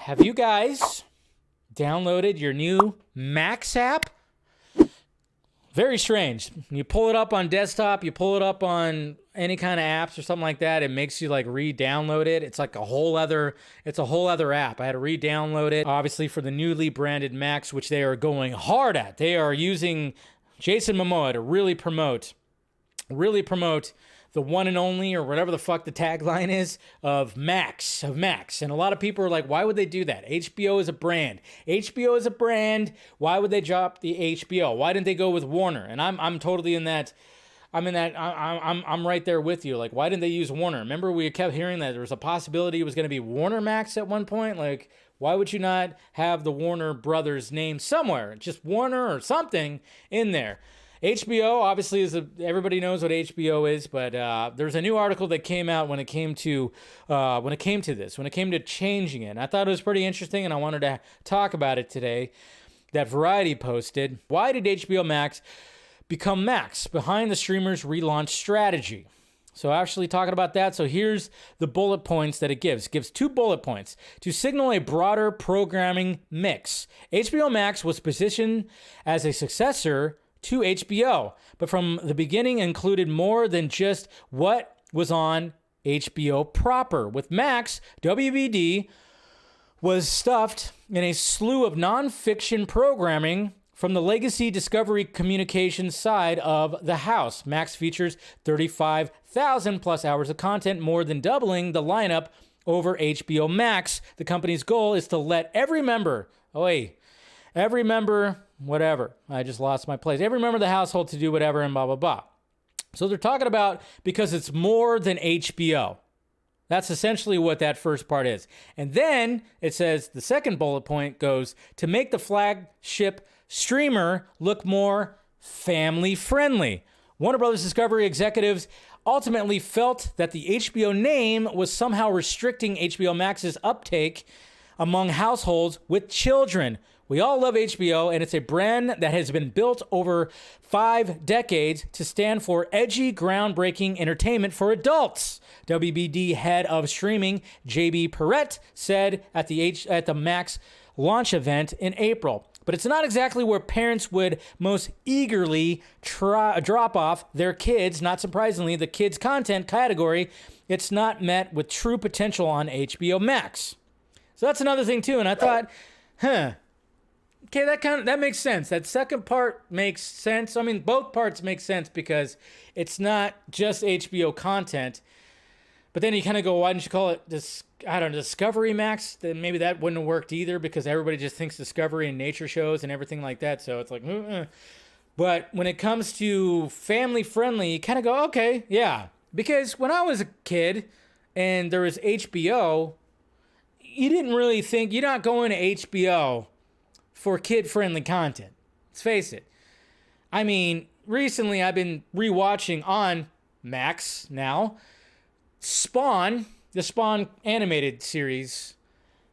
have you guys downloaded your new Max app? Very strange. You pull it up on desktop, you pull it up on any kind of apps or something like that, it makes you like re-download it. It's like a whole other app. I had to re-download it, obviously for the newly branded Max, which they are going hard at. They are using Jason Momoa to really promote the one and only, or whatever the fuck the tagline is, of Max. And a lot of people are like, why would they do that? HBO is a brand. HBO is a brand. Why would they drop the HBO? Why didn't they go with Warner? And I'm totally in that. I'm right there with you. Like, why didn't they use Warner? Remember, we kept hearing that there was a possibility it was going to be Warner Max at one point. Like, why would you not have the Warner Brothers name somewhere? Just Warner or something in there. HBO obviously everybody knows what HBO is, but there's a new article that came out when it came to changing it. And I thought it was pretty interesting, and I wanted to talk about it today. That Variety posted, "Why did HBO Max become Max? Behind the streamer's relaunch strategy." So actually talking about that, so here's the bullet points that it gives. It gives 2 bullet points. To signal a broader programming mix, HBO Max was positioned as a successor to HBO, but from the beginning included more than just what was on HBO proper. With Max, WBD was stuffed in a slew of non-fiction programming from the legacy Discovery Communications side of the house. Max features 35,000 plus hours of content, more than doubling the lineup over HBO Max. The company's goal is to let every member, whatever. I just lost my place. Every member of the household to do whatever and blah, blah, blah. So they're talking about because it's more than HBO. That's essentially what that first part is. And then it says the second bullet point goes to make the flagship streamer look more family friendly. Warner Brothers Discovery executives ultimately felt that the HBO name was somehow restricting HBO Max's uptake among households with children. We all love HBO, and it's a brand that has been built over 5 decades to stand for edgy, groundbreaking entertainment for adults. WBD head of streaming, JB Perrette, said at the Max launch event in April. But it's not exactly where parents would most eagerly drop off their kids. Not surprisingly, the kids' content category, it's not met with true potential on HBO Max. So that's another thing, too. And I thought, okay, that makes sense. That second part makes sense. I mean, both parts make sense because it's not just HBO content. But then you kind of go, why didn't you call it Discovery Max? Then maybe that wouldn't have worked either because everybody just thinks Discovery and nature shows and everything like that. So it's like, But when it comes to family friendly, you kind of go, okay, yeah. Because when I was a kid and there was HBO, you didn't really think, you're not going to HBO for kid-friendly content. Let's face it. I mean, recently I've been rewatching on Max now Spawn, the Spawn animated series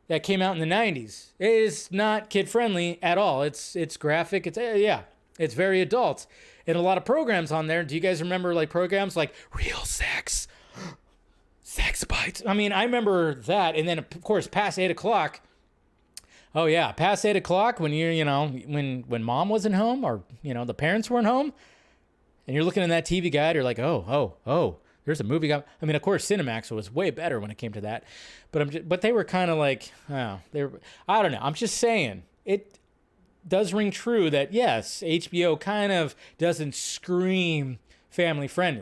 that came out in the 90s. It is not kid-friendly at all. It's graphic. It's very adult. And a lot of programs on there. Do you guys remember like programs like Real Sex, Sex Bites? I mean, I remember that. And then, of course, past 8 o'clock. Oh, yeah. Past 8 o'clock when when mom wasn't home or, the parents weren't home and you're looking in that TV guide, you're like, oh, there's a movie. I mean, of course, Cinemax was way better when it came to that. But they were kind of like, I don't know. I'm just saying. It does ring true that, yes, HBO kind of doesn't scream family friendly.